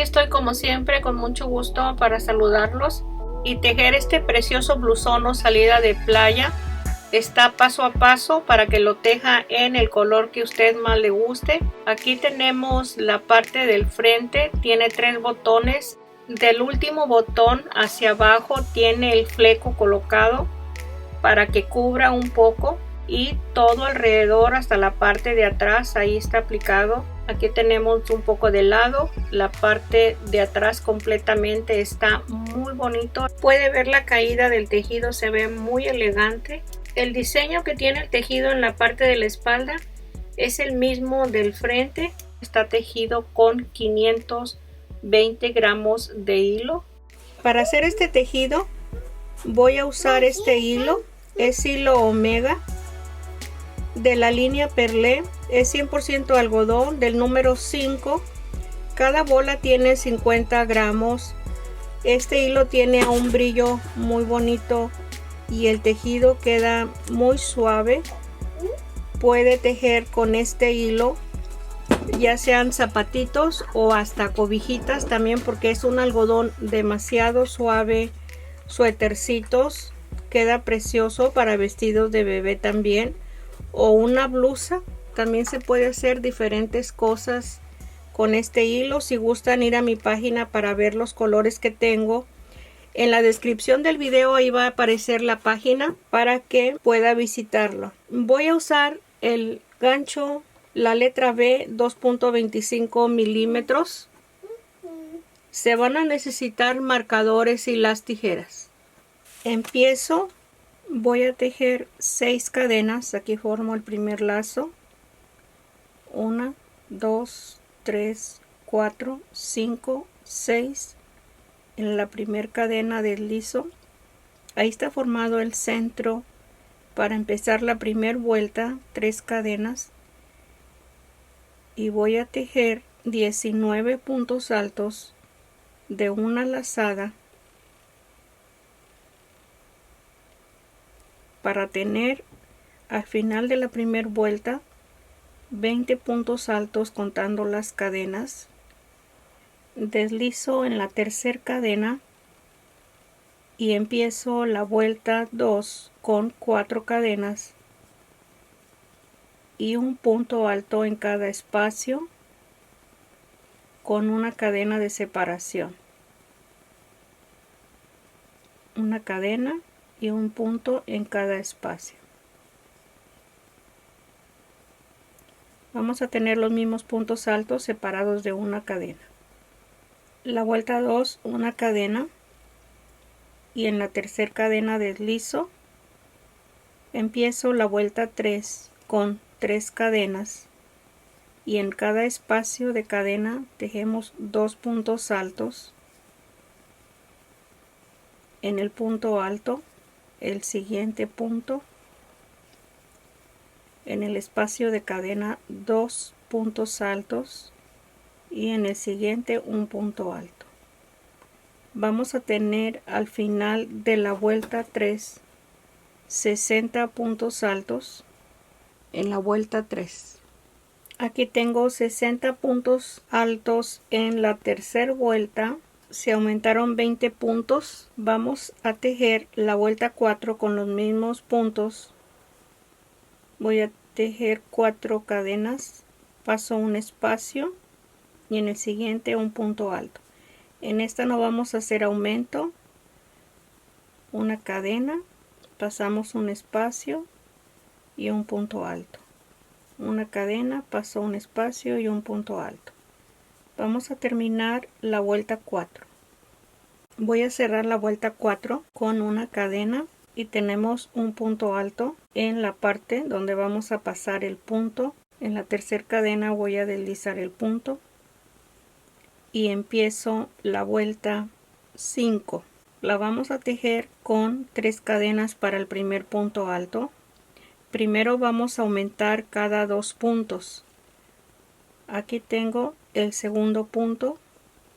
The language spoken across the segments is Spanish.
Aquí estoy como siempre con mucho gusto para saludarlos y tejer este precioso blusón o salida de playa. Está paso a paso para que lo teja en el color que usted más le guste. Aquí tenemos la parte del frente, tiene 3 botones. Del último botón hacia abajo tiene el fleco colocado para que cubra un poco, y todo alrededor hasta la parte de atrás ahí está aplicado. Aquí tenemos un poco de lado, la parte de atrás completamente está muy bonito. Puede ver la caída del tejido, se ve muy elegante. El diseño que tiene el tejido en la parte de la espalda es el mismo del frente. Está tejido con 520 gramos de hilo. Para hacer este tejido voy a usar este hilo, es hilo omega de la línea Perlé, es 100% algodón del número 5. Cada bola tiene 50 gramos. Este hilo tiene un brillo muy bonito y el tejido queda muy suave. Puede tejer con este hilo ya sean zapatitos o hasta cobijitas también, porque es un algodón demasiado suave. Suétercitos, queda precioso para vestidos de bebé también, o una blusa. También se puede hacer diferentes cosas con este hilo. Si gustan ir a mi página para ver los colores que tengo, en la descripción del video ahí va a aparecer la página para que pueda visitarlo. Voy a usar el gancho, la letra B, 2.25 milímetros. Se van a necesitar marcadores y las tijeras. Empiezo, voy a tejer 6 cadenas. Aquí formo el primer lazo. 1, 2, 3, 4, 5, 6. En la primera cadena deslizo. Ahí está formado el centro. Para empezar la primera vuelta, 3 cadenas. Y voy a tejer 19 puntos altos de una lazada para tener al final de la primera vuelta 20 puntos altos contando las cadenas. Deslizo en la tercera cadena y empiezo la vuelta 2 con 4 cadenas y un punto alto en cada espacio con una cadena de separación. Una cadena y un punto en cada espacio. Vamos a tener los mismos puntos altos separados de una cadena. La vuelta 2, una cadena, y en la tercera cadena deslizo. Empiezo la vuelta 3 con 3 cadenas y en cada espacio de cadena tejemos 2 puntos altos. En el punto alto, el siguiente punto, en el espacio de cadena 2 puntos altos y en el siguiente un punto alto. Vamos a tener al final de la vuelta 3 60 puntos altos en la vuelta 3. Aquí tengo 60 puntos altos en la tercera vuelta. Se aumentaron 20 puntos. Vamos a tejer la vuelta 4 con los mismos puntos. Voy a tejer 4 cadenas, paso un espacio y en el siguiente un punto alto. En esta no vamos a hacer aumento. Una cadena, pasamos un espacio y un punto alto. Una cadena, paso un espacio y un punto alto. Vamos a terminar la vuelta 4. Voy a cerrar la vuelta 4 con una cadena y tenemos un punto alto en la parte donde vamos a pasar el punto. En la tercera cadena voy a deslizar el punto y empiezo la vuelta 5. La vamos a tejer con 3 cadenas para el primer punto alto. Primero vamos a aumentar cada 2 puntos. Aquí tengo el segundo punto.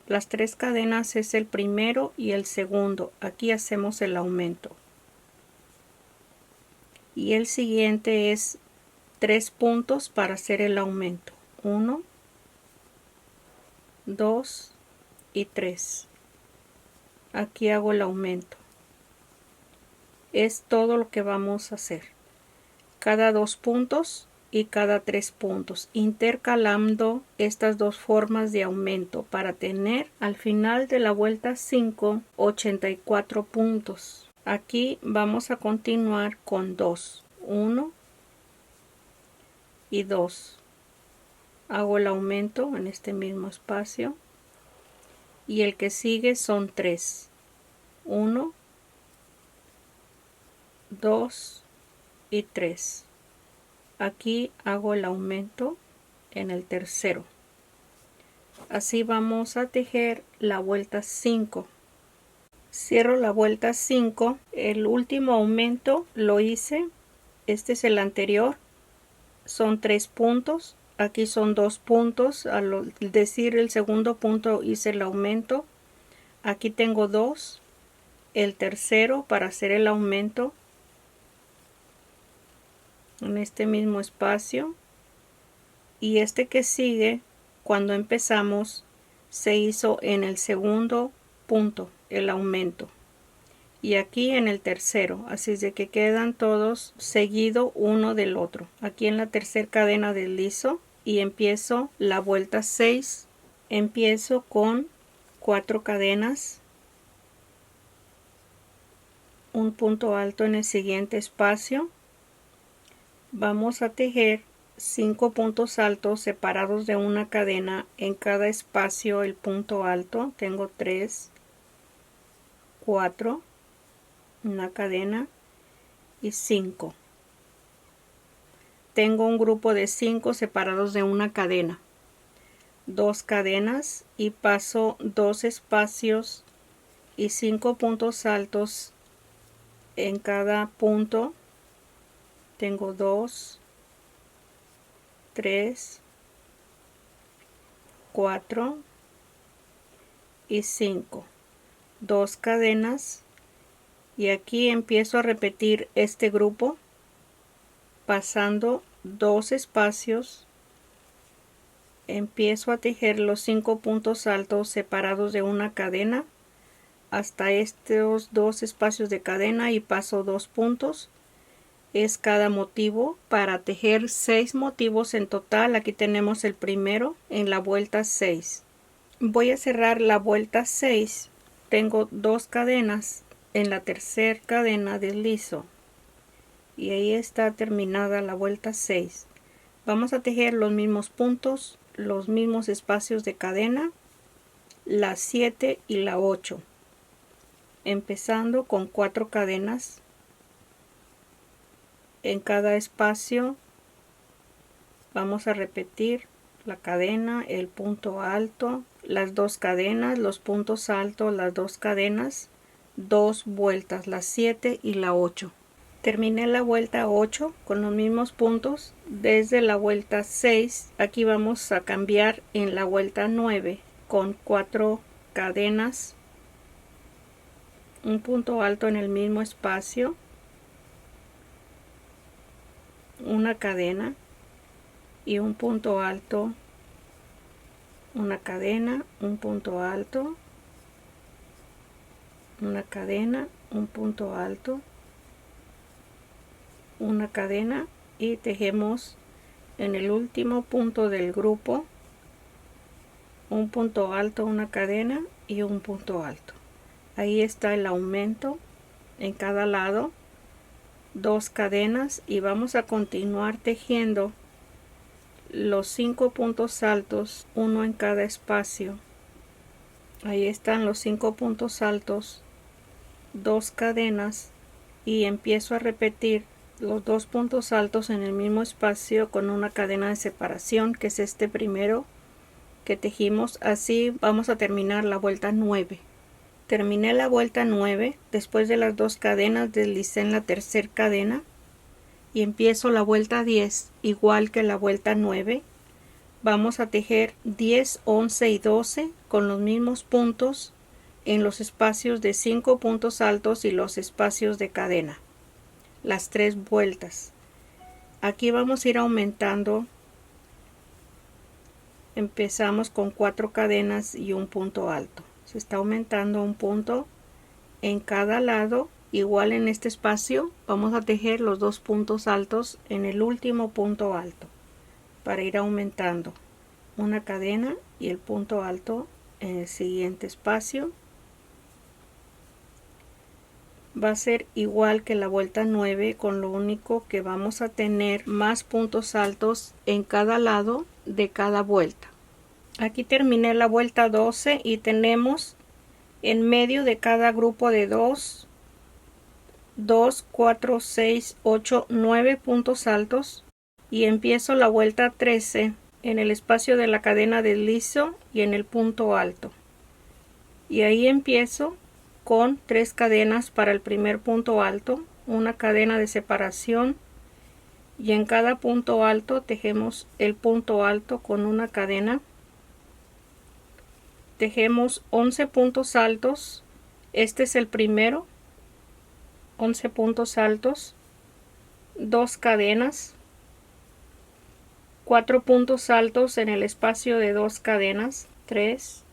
Las 3 cadenas es el primero y el segundo. Aquí hacemos el aumento. Y el siguiente es 3 puntos para hacer el aumento. 1, 2 y 3. Aquí hago el aumento. Es todo lo que vamos a hacer. Cada 2 puntos y cada 3 puntos, intercalando estas dos formas de aumento para tener al final de la vuelta 5 84 puntos. Aquí vamos a continuar con 2, 1 y 2. Hago el aumento en este mismo espacio y el que sigue son 3, 1, 2 y 3. Aquí hago el aumento en el tercero. Así vamos a tejer la vuelta 5. Cierro la vuelta 5. El último aumento lo hice, este es el anterior, son 3 puntos. Aquí son 2 puntos. Al decir el segundo punto hice el aumento. Aquí tengo 2. El tercero para hacer el aumento en este mismo espacio, y este que sigue cuando empezamos se hizo en el segundo punto el aumento y aquí en el tercero, así es de que quedan todos seguido uno del otro. Aquí en la tercera cadena deslizo y empiezo la vuelta 6. Empiezo con 4 cadenas, un punto alto en el siguiente espacio. Vamos a tejer 5 puntos altos separados de una cadena en cada espacio. El punto alto tengo 3, 4, una cadena y 5. Tengo un grupo de 5 separados de una cadena, 2 cadenas y paso 2 espacios y 5 puntos altos en cada punto. Tengo 2, 3, 4 y 5. 2 cadenas y aquí empiezo a repetir este grupo pasando 2 espacios. Empiezo a tejer los 5 puntos altos separados de una cadena hasta estos 2 espacios de cadena y paso 2 puntos. Es cada motivo para tejer 6 motivos en total. Aquí tenemos el primero en la vuelta 6. Voy a cerrar la vuelta 6. Tengo 2 cadenas. En la tercera cadena deslizo y ahí está terminada la vuelta 6. Vamos a tejer los mismos puntos, los mismos espacios de cadena, la 7 y la 8, empezando con 4 cadenas en cada espacio. Vamos a repetir la cadena, el punto alto, las 2 cadenas, los puntos altos, las 2 cadenas, 2 vueltas, la 7 y la 8. Terminé la vuelta 8 con los mismos puntos. Desde la vuelta 6 aquí vamos a cambiar en la vuelta 9 con 4 cadenas, un punto alto en el mismo espacio, una cadena y un punto alto, una cadena, un punto alto, una cadena, un punto alto, una cadena y tejemos en el último punto del grupo un punto alto, una cadena y un punto alto. Ahí está el aumento en cada lado, 2 cadenas y vamos a continuar tejiendo los 5 puntos altos, uno en cada espacio. Ahí están los 5 puntos altos, 2 cadenas y empiezo a repetir los 2 puntos altos en el mismo espacio con una cadena de separación, que es este primero que tejimos. Así vamos a terminar la vuelta 9. Terminé la vuelta 9. Después de las 2 cadenas deslicé en la tercera cadena y empiezo la vuelta 10 igual que la vuelta 9. Vamos a tejer 10, 11 y 12 con los mismos puntos en los espacios de 5 puntos altos y los espacios de cadena, las 3 vueltas. Aquí vamos a ir aumentando. Empezamos con 4 cadenas y un punto alto. se está aumentando un punto en cada lado. Igual en este espacio vamos a tejer los 2 puntos altos en el último punto alto para ir aumentando una cadena y el punto alto en el siguiente espacio. Va a ser igual que la vuelta 9, con lo único que vamos a tener más puntos altos en cada lado de cada vuelta. Aquí terminé la vuelta 12 y tenemos en medio de cada grupo de 2, 4, 6, 8, 9 puntos altos, y empiezo la vuelta 13 en el espacio de la cadena deslizo y en el punto alto, y ahí empiezo con 3 cadenas para el primer punto alto, una cadena de separación, y en cada punto alto tejemos el punto alto con una cadena. Tejemos 11 puntos altos, este es el primero, 11 puntos altos, 2 cadenas, 4 puntos altos en el espacio de 2 cadenas, 3,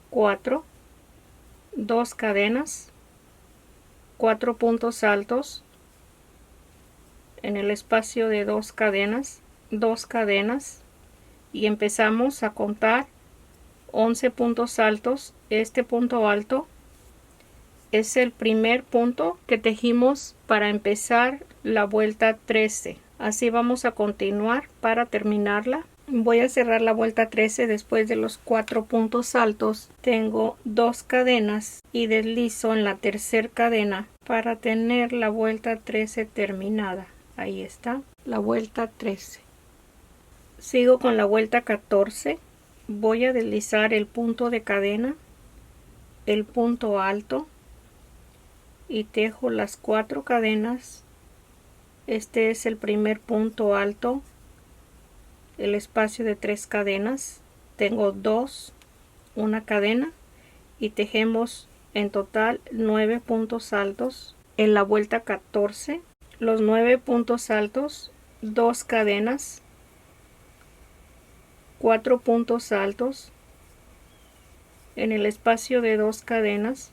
4, 2 cadenas, 4 puntos altos en el espacio de 2 cadenas, 2 cadenas, y empezamos a contar 11 puntos altos. Este punto alto es el primer punto que tejimos para empezar la vuelta 13. Así vamos a continuar para terminarla. Voy a cerrar la vuelta 13 después de los 4 puntos altos. Tengo 2 cadenas y deslizo en la tercera cadena para tener la vuelta 13 terminada. Ahí está, la vuelta 13. Sigo con la vuelta 14. Voy a deslizar el punto de cadena, el punto alto, y tejo las 4 cadenas. Este es el primer punto alto, el espacio de 3 cadenas. Tengo 2, una cadena, y tejemos en total 9 puntos altos en la vuelta 14. Los 9 puntos altos, 2 cadenas, 4 puntos altos en el espacio de 2 cadenas,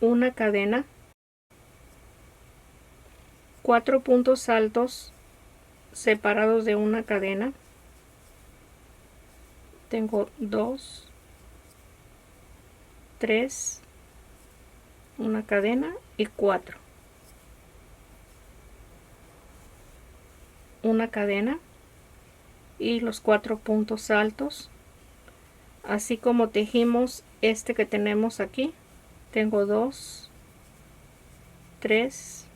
una cadena, 4 puntos altos separados de una cadena. Tengo 2, 3, una cadena y 4. Una cadena y los 4 puntos altos, así como tejimos este que tenemos aquí. Tengo 2, 3.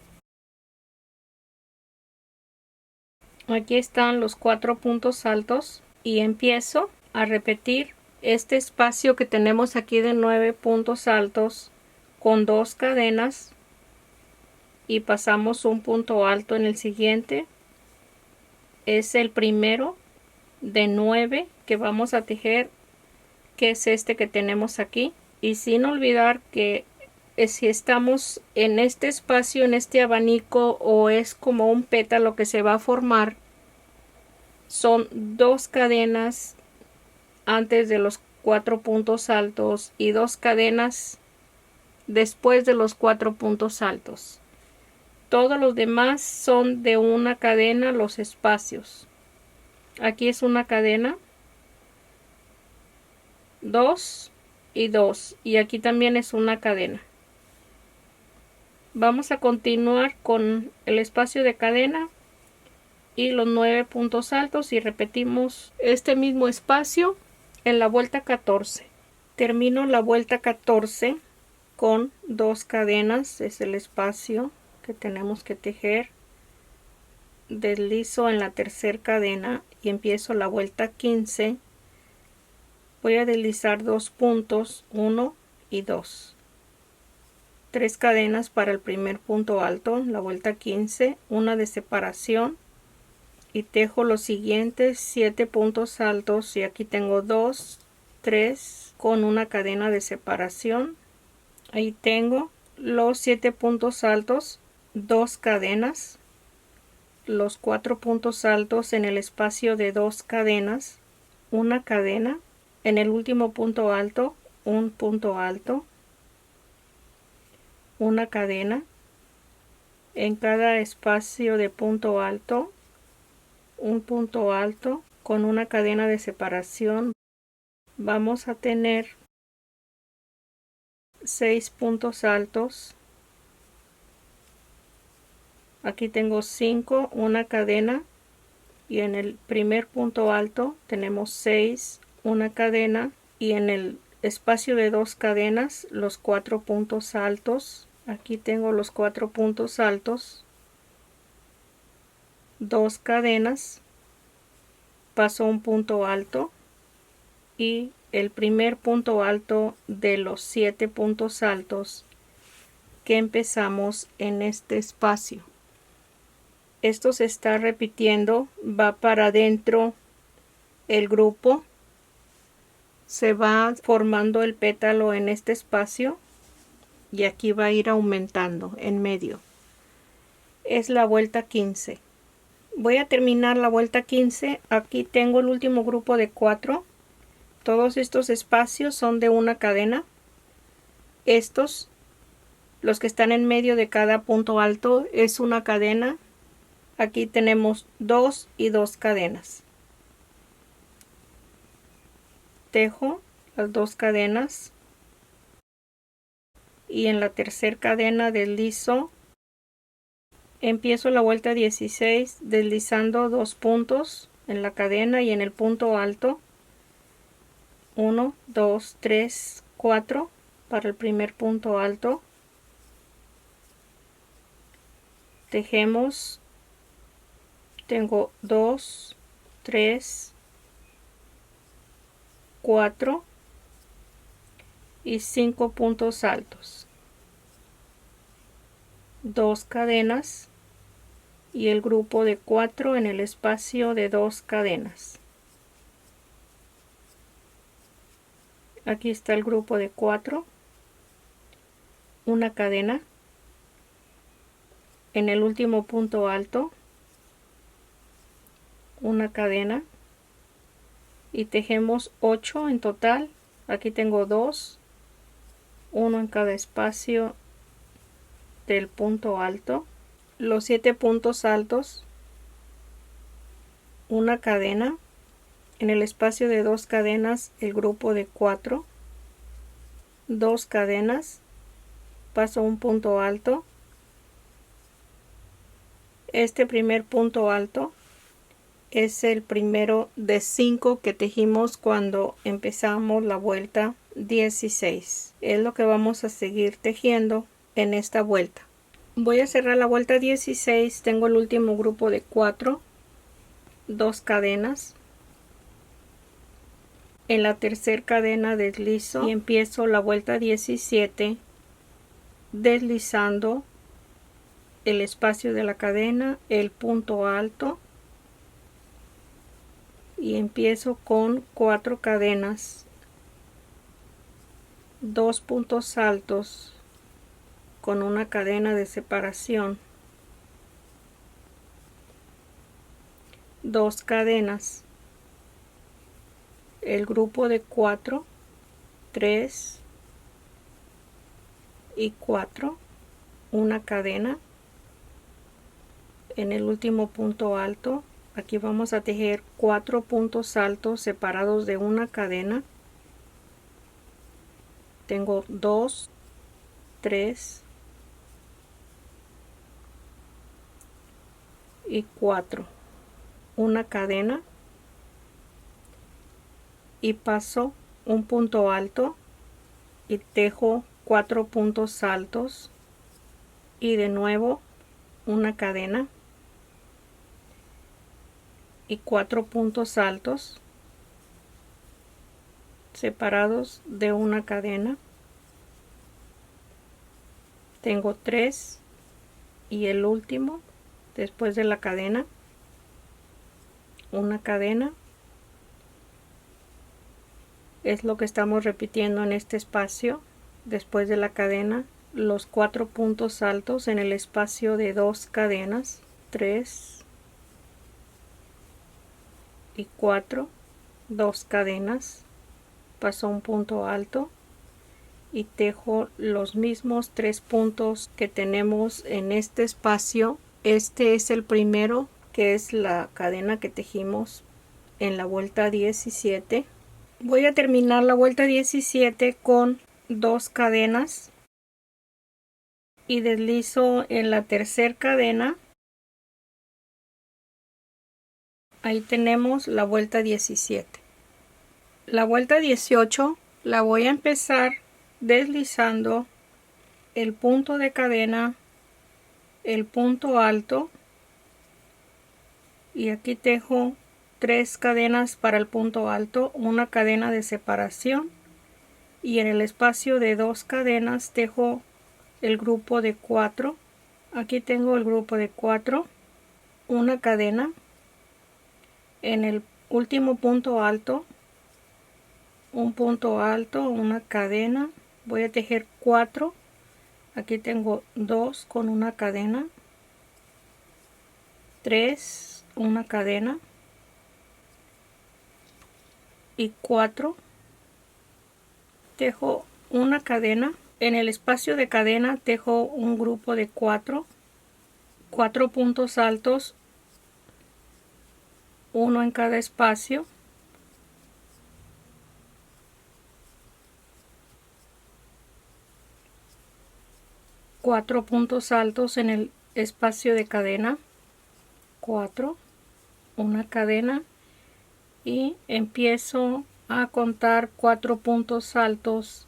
Aquí están los 4 puntos altos y empiezo a repetir este espacio que tenemos aquí de 9 puntos altos con 2 cadenas, y pasamos un punto alto en el siguiente. Es el primero de 9 que vamos a tejer, que es este que tenemos aquí. Y sin olvidar que si estamos en este espacio, en este abanico, o es como un pétalo que se va a formar, son 2 cadenas antes de los 4 puntos altos y 2 cadenas después de los 4 puntos altos. Todos los demás son de una cadena los espacios. Aquí es una cadena, 2 y 2, y aquí también es una cadena. Vamos a continuar con el espacio de cadena y los 9 puntos altos, y repetimos este mismo espacio en la vuelta 14. Termino la vuelta 14 con 2 cadenas, es el espacio que tenemos que tejer. Deslizo en la tercera cadena y empiezo la vuelta 15. Voy a deslizar 2 puntos, 1 y 2. 3 cadenas para el primer punto alto, la vuelta 15, una de separación, y tejo los siguientes 7 puntos altos, y aquí tengo 2, 3 con una cadena de separación. Ahí tengo los 7 puntos altos, 2 cadenas, los 4 puntos altos en el espacio de 2 cadenas, una cadena, en el último punto alto, un punto alto, una cadena, en cada espacio de punto alto, un punto alto con una cadena de separación. Vamos a tener 6 puntos altos. Aquí tengo 5, una cadena, y en el primer punto alto tenemos 6, una cadena, y en el espacio de 2 cadenas los 4 puntos altos. Aquí tengo los 4 puntos altos, 2 cadenas, paso un punto alto y el primer punto alto de los 7 puntos altos que empezamos en este espacio. Esto se está repitiendo, va para adentro el grupo, se va formando el pétalo en este espacio y aquí va a ir aumentando en medio. Es la vuelta 15. Voy a terminar la vuelta 15. Aquí tengo el último grupo de 4. Todos estos espacios son de una cadena. Estos, los que están en medio de cada punto alto, es una cadena. Aquí tenemos 2 y 2 cadenas. Tejo las 2 cadenas y en la tercera cadena deslizo. Empiezo la vuelta 16 deslizando 2 puntos en la cadena y en el punto alto. 1, 2, 3, 4 para el primer punto alto. Tejemos. Tengo 2, 3, 4 y 5 puntos altos. 2 cadenas y el grupo de 4 en el espacio de 2 cadenas. Aquí está el grupo de 4, una cadena, en el último punto alto, una cadena y tejemos 8 en total. Aquí tengo 2, uno en cada espacio del punto alto, los 7 puntos altos, una cadena, en el espacio de 2 cadenas el grupo de 4, 2 cadenas, paso un punto alto. Este primer punto alto es el primero de 5 que tejimos cuando empezamos la vuelta 16. Es lo que vamos a seguir tejiendo en esta vuelta. Voy a cerrar la vuelta 16. Tengo el último grupo de 4, 2 cadenas. En la tercera cadena deslizo y empiezo la vuelta 17 deslizando el espacio de la cadena, el punto alto, y empiezo con 4 cadenas, 2 puntos altos con una cadena de separación, 2 cadenas, el grupo de 4, 3 y 4, una cadena, en el último punto alto. Aquí vamos a tejer 4 puntos altos separados de una cadena. Tengo 2, 3 y 4, una cadena y paso un punto alto y tejo 4 puntos altos y de nuevo una cadena y 4 puntos altos separados de una cadena. Tengo 3 y el último después de la cadena, una cadena. Es lo que estamos repitiendo en este espacio. Después de la cadena, los 4 puntos altos en el espacio de 2 cadenas, 3 y 4, 2 cadenas, paso un punto alto y tejo los mismos 3 puntos que tenemos en este espacio. Este es el primero, que es la cadena que tejimos en la vuelta 17. Voy a terminar la vuelta 17 con 2 cadenas y deslizo en la tercera cadena. Ahí tenemos la vuelta 17. La vuelta 18 la voy a empezar deslizando el punto de cadena, el punto alto, y aquí tejo 3 cadenas para el punto alto, una cadena de separación, y en el espacio de 2 cadenas tejo el grupo de 4. Aquí tengo el grupo de 4, una cadena en el último punto alto, un punto alto, una cadena. Voy a tejer 4. Aquí tengo 2 con una cadena, 3, una cadena y 4. Tejo una cadena. En el espacio de cadena tejo un grupo de 4 puntos altos, uno en cada espacio. Cuatro puntos altos en el espacio de cadena, 4, una cadena, y empiezo a contar 4 puntos altos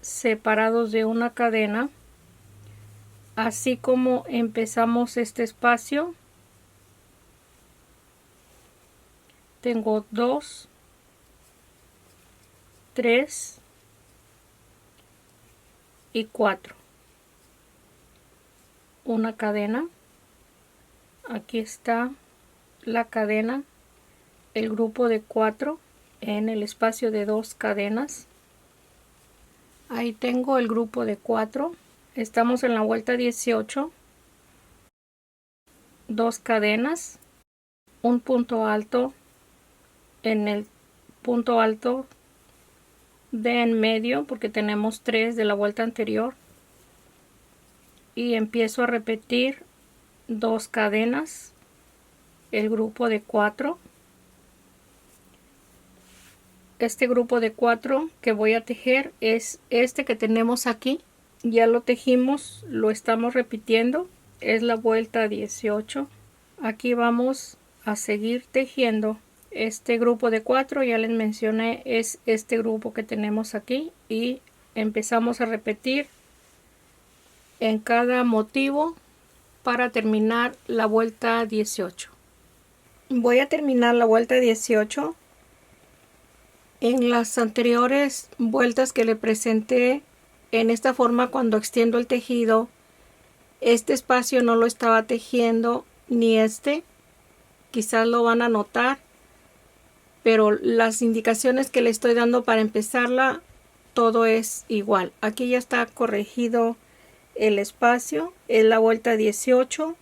separados de una cadena. Así como empezamos este espacio, tengo 2, 3 y 4. Una cadena. Aquí está la cadena, el grupo de 4 en el espacio de 2 cadenas. Ahí tengo el grupo de 4. Estamos en la vuelta 18. 2 cadenas, un punto alto en el punto alto de en medio, porque tenemos 3 de la vuelta anterior, y empiezo a repetir 2 cadenas, el grupo de 4. Este grupo de 4 que voy a tejer es este que tenemos aquí. Ya lo tejimos, lo estamos repitiendo, es la vuelta 18. Aquí vamos a seguir tejiendo este grupo de 4. Ya les mencioné, es este grupo que tenemos aquí, y empezamos a repetir en cada motivo para terminar la vuelta 18. Voy a terminar la vuelta 18. En las anteriores vueltas que le presenté, en esta forma, cuando extiendo el tejido, este espacio no lo estaba tejiendo, ni este. Quizás lo van a notar, pero las indicaciones que le estoy dando para empezarla, todo es igual. Aquí ya está corregido el espacio. Es la vuelta 18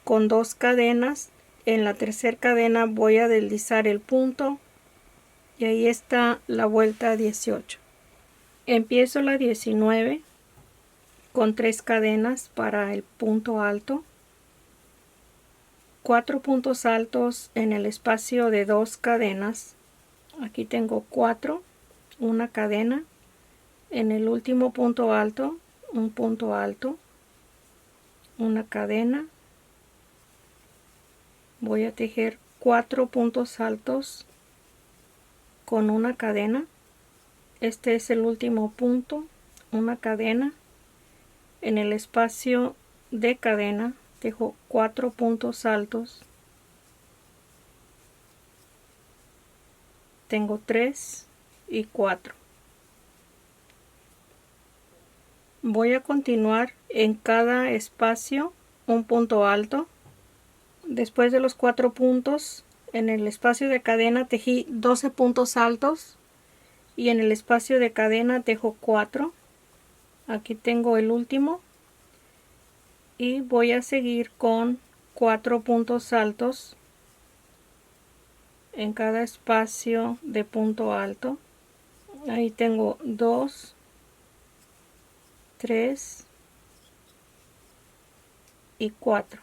con 2 cadenas. En la tercera cadena voy a deslizar el punto y ahí está la vuelta 18. Empiezo la 19 con 3 cadenas para el punto alto, 4 puntos altos en el espacio de 2 cadenas. Aquí tengo 4, una cadena, en el último punto alto, un punto alto, una cadena. Voy a tejer 4 puntos altos con una cadena. Este es el último punto, una cadena. En el espacio de cadena tejo 4 puntos altos. Tengo 3 y 4. Voy a continuar en cada espacio un punto alto. Después de los 4 puntos, en el espacio de cadena tejí 12 puntos altos, y en el espacio de cadena tejo 4. Aquí tengo el último, y voy a seguir con 4 puntos altos en cada espacio de punto alto. Ahí tengo 2, 3 y 4.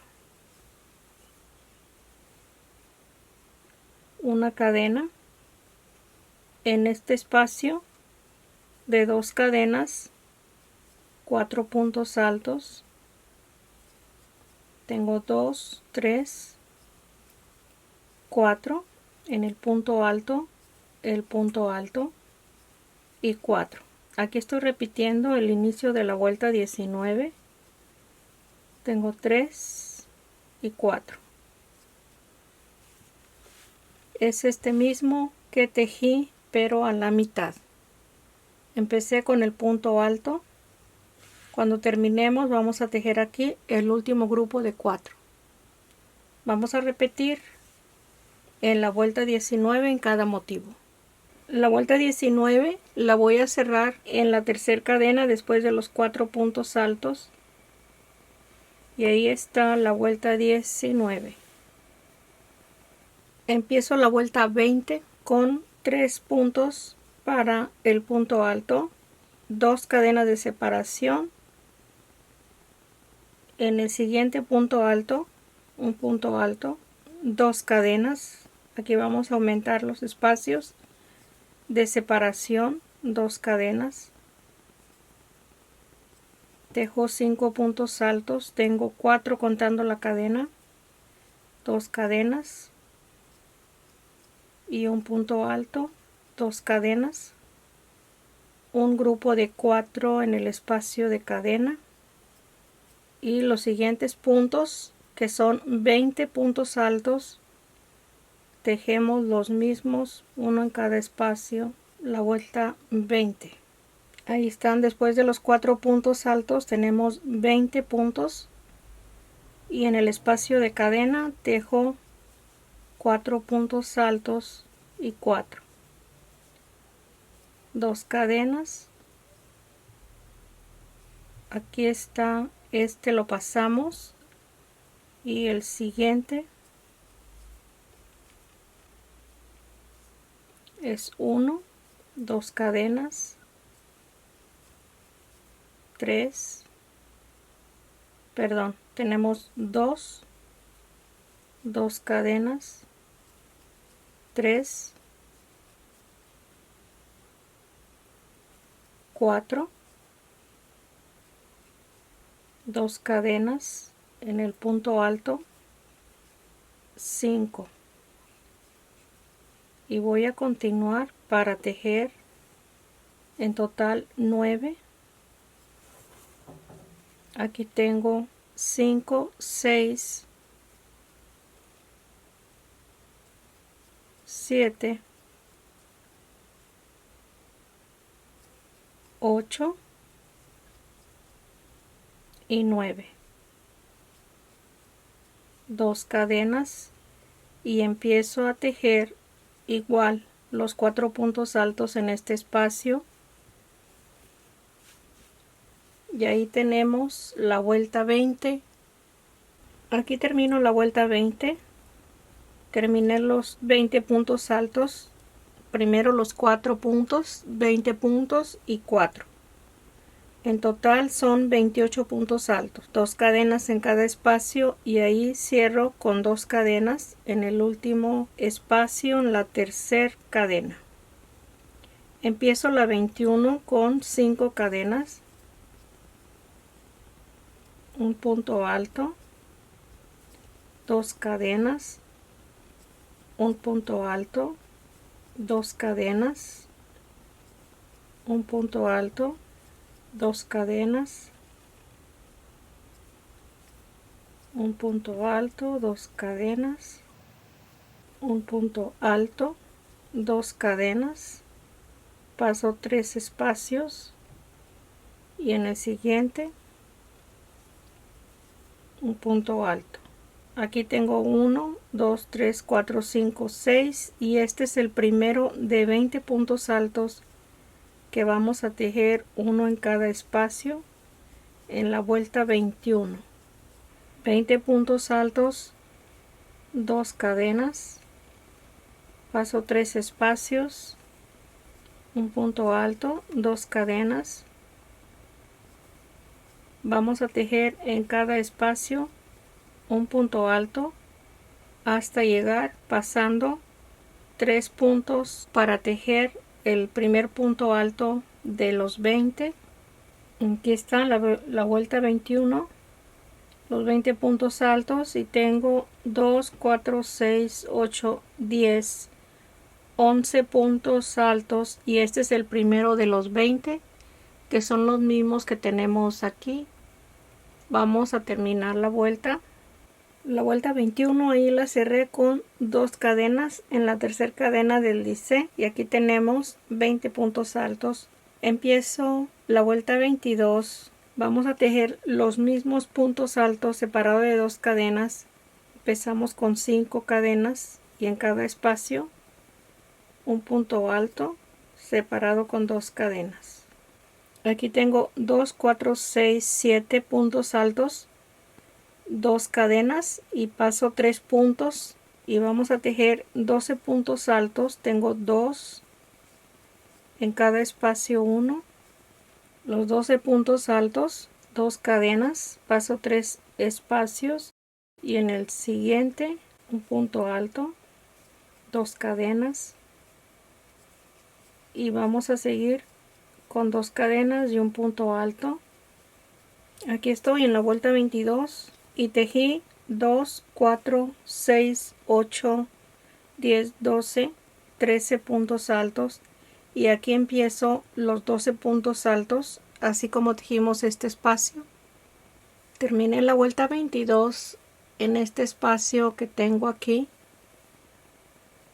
Una cadena en este espacio de 2 cadenas, 4 puntos altos. Tengo 2, 3, 4 en el punto alto y 4. Aquí estoy repitiendo el inicio de la vuelta 19. Tengo 3 y 4. Es este mismo que tejí, pero a la mitad. Empecé con el punto alto. Cuando terminemos vamos a tejer aquí el último grupo de 4. Vamos a repetir en la vuelta 19 en cada motivo. La vuelta 19 la voy a cerrar en la tercera cadena después de los 4 puntos altos. Y ahí está la vuelta 19. Empiezo la vuelta 20 con 3 puntos para el punto alto, 2 cadenas de separación. En el siguiente punto alto, un punto alto, 2 cadenas. Aquí vamos a aumentar los espacios de separación, 2 cadenas. Tejo 5 puntos altos, tengo 4 contando la cadena, 2 cadenas y un punto alto, 2 cadenas, un grupo de 4 en el espacio de cadena y los siguientes puntos, que son 20 puntos altos, tejemos los mismos, uno en cada espacio, la vuelta 20. Ahí están, después de los 4 puntos altos tenemos 20 puntos y en el espacio de cadena tejo 4 puntos altos y 4. 2 cadenas. Aquí está, este lo pasamos y el siguiente es 1, 2 cadenas, 3, perdón, tenemos 2 cadenas, 3, 4, 2 cadenas en el punto alto, 5. Y voy a continuar para tejer en total 9. Aquí tengo 5, 6, 7, 8 y 9. 2 cadenas y empiezo a tejer igual los 4 puntos altos en este espacio. Y ahí tenemos la vuelta 20. Aquí termino la vuelta 20. Terminé los 20 puntos altos. Primero los 4 puntos, 20 puntos y 4. En total son 28 puntos altos. 2 cadenas en cada espacio y ahí cierro con 2 cadenas en el último espacio en la tercera cadena. Empiezo la 21 con 5 cadenas. Un punto alto, 2 cadenas, un punto alto, 2 cadenas, un punto alto, 2 cadenas, un punto alto, 2 cadenas, un punto alto, 2 cadenas, paso 3 espacios y en el siguiente un punto alto. Aquí tengo 1, 2, 3, 4, 5, 6 y este es el primero de 20 puntos altos que vamos a tejer uno en cada espacio en la vuelta 21. 20 puntos altos, 2 cadenas, paso 3 espacios, un punto alto, 2 cadenas. Vamos a tejer en cada espacio un punto alto hasta llegar pasando 3 puntos para tejer el primer punto alto de los 20. Aquí está la vuelta 21, los 20 puntos altos, y tengo 2, 4, 6, 8, 10, 11 puntos altos, y este es el primero de los 20, que son los mismos que tenemos aquí. Vamos a terminar la vuelta 21, ahí la cerré con 2 cadenas en la tercera cadena del lissé, y aquí tenemos 20 puntos altos. Empiezo la vuelta 22. Vamos a tejer los mismos puntos altos separados de 2 cadenas. Empezamos con 5 cadenas y en cada espacio un punto alto separado con 2 cadenas. Aquí tengo 2, 4, 6, 7 puntos altos, 2 cadenas, y paso 3 puntos y vamos a tejer 12 puntos altos. Tengo 2 en cada espacio, 1, los 12 puntos altos, 2 cadenas, paso 3 espacios y en el siguiente un punto alto, 2 cadenas, y vamos a seguir con 2 cadenas y un punto alto. Aquí estoy en la vuelta 22 y tejí 2, 4, 6, 8, 10, 12, 13 puntos altos, y aquí empiezo los 12 puntos altos así como tejimos este espacio. Terminé la vuelta 22 en este espacio que tengo aquí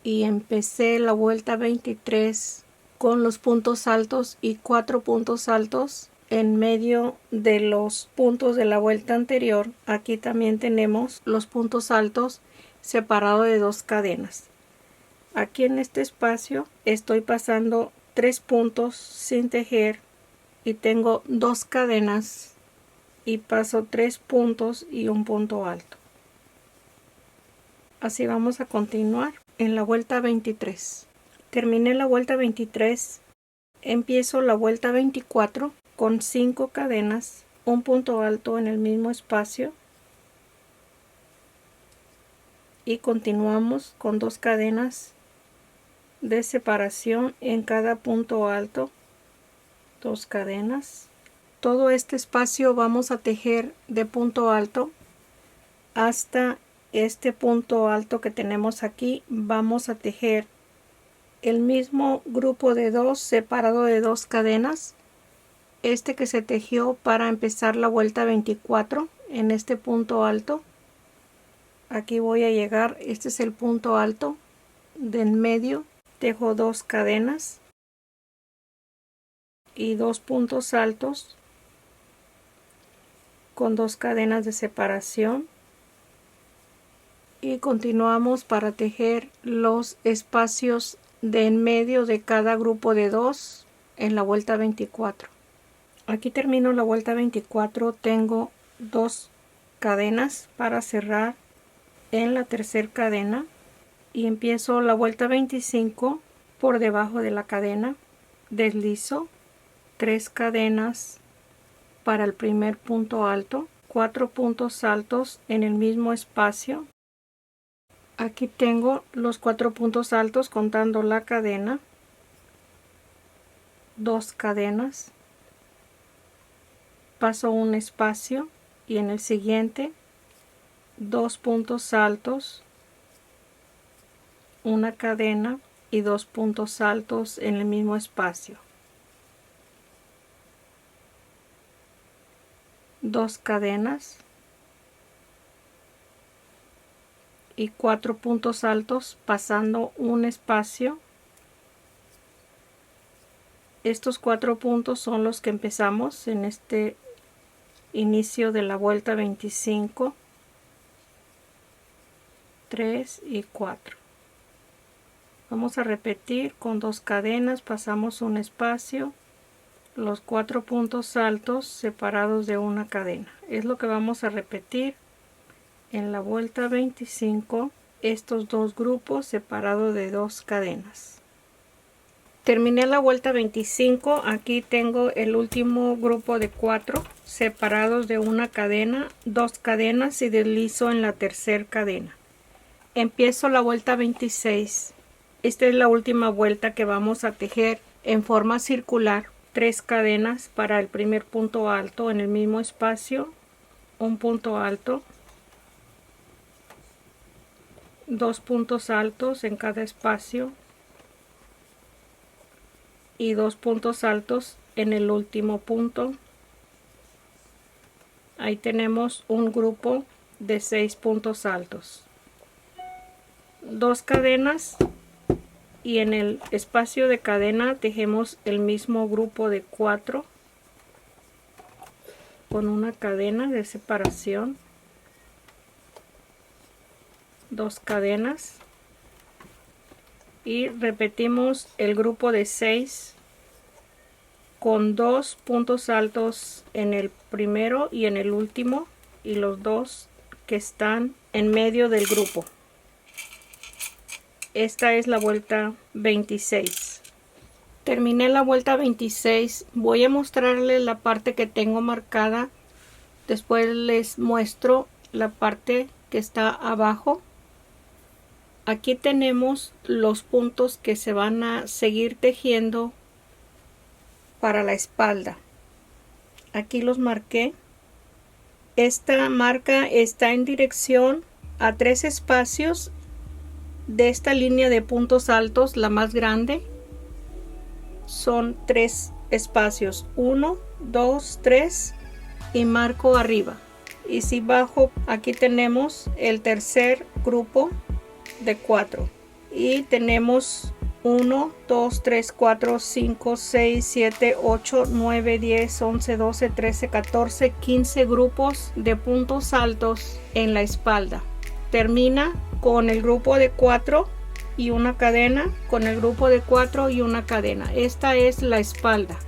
y empecé la vuelta 23 con los puntos altos y 4 puntos altos en medio de los puntos de la vuelta anterior. Aquí también tenemos los puntos altos separados de 2 cadenas. Aquí en este espacio estoy pasando 3 puntos sin tejer y tengo 2 cadenas y paso 3 puntos y un punto alto. Así vamos a continuar en la vuelta 23. Terminé la vuelta 23, empiezo la vuelta 24 con 5 cadenas, un punto alto en el mismo espacio, y continuamos con 2 cadenas de separación en cada punto alto, 2 cadenas. Todo este espacio vamos a tejer de punto alto hasta este punto alto que tenemos aquí. Vamos a tejer el mismo grupo de 2 separado de 2 cadenas, este que se tejió para empezar la vuelta 24 en este punto alto. Aquí voy a llegar, este es el punto alto de en medio, tejo 2 cadenas y 2 puntos altos con 2 cadenas de separación, y continuamos para tejer los espacios de en medio de cada grupo de 2 en la vuelta 24. Aquí termino la vuelta 24, tengo 2 cadenas para cerrar en la tercera cadena y empiezo la vuelta 25 por debajo de la cadena, deslizo 3 cadenas para el primer punto alto, 4 puntos altos en el mismo espacio. Aquí tengo los 4 puntos altos contando la cadena, 2 cadenas, paso un espacio y en el siguiente 2 puntos altos, una cadena y 2 puntos altos en el mismo espacio, 2 cadenas y 4 puntos altos pasando un espacio. Estos 4 puntos son los que empezamos en este inicio de la vuelta 25, 3 y 4. Vamos a repetir con 2 cadenas, pasamos un espacio, los 4 puntos altos separados de una cadena. Es lo que vamos a repetir en la vuelta 25 estos dos grupos separados de 2 cadenas. Terminé la vuelta 25. Aquí tengo el último grupo de 4 separados de una cadena, 2 cadenas y deslizo en la tercera cadena. Empiezo la vuelta 26. Esta es la última vuelta que vamos a tejer en forma circular. 3 cadenas para el primer punto alto en el mismo espacio, un punto alto, 2 puntos altos en cada espacio y 2 puntos altos en el último punto. Ahí tenemos un grupo de 6 puntos altos, 2 cadenas, y en el espacio de cadena tejemos el mismo grupo de 4 con una cadena de separación, 2 cadenas, y repetimos el grupo de 6 con 2 puntos altos en el primero y en el último, y los 2 que están en medio del grupo. Esta es la vuelta 26. Terminé la vuelta 26. Voy a mostrarles la parte que tengo marcada. Después les muestro la parte que está abajo. Aquí tenemos los puntos que se van a seguir tejiendo para la espalda. Aquí los marqué. Esta marca está en dirección a 3 espacios de esta línea de puntos altos. La más grande son 3 espacios, 1, 2, 3, y marco arriba. Y si bajo, aquí tenemos el tercer grupo de 4 y tenemos 1, 2, 3, 4, 5, 6, 7, 8, 9, 10, 11, 12, 13, 14, 15 grupos de puntos altos en la espalda. Termina con el grupo de 4 y una cadena, con el grupo de 4 y una cadena. Esta es la espalda.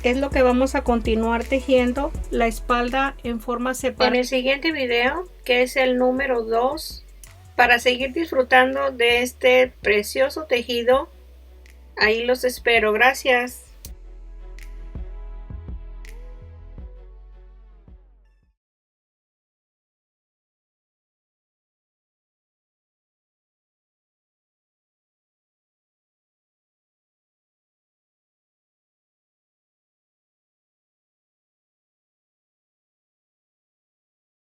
Es lo que vamos a continuar tejiendo, la espalda en forma separada. En el siguiente video, que es el número 2, para seguir disfrutando de este precioso tejido, ahí los espero. Gracias.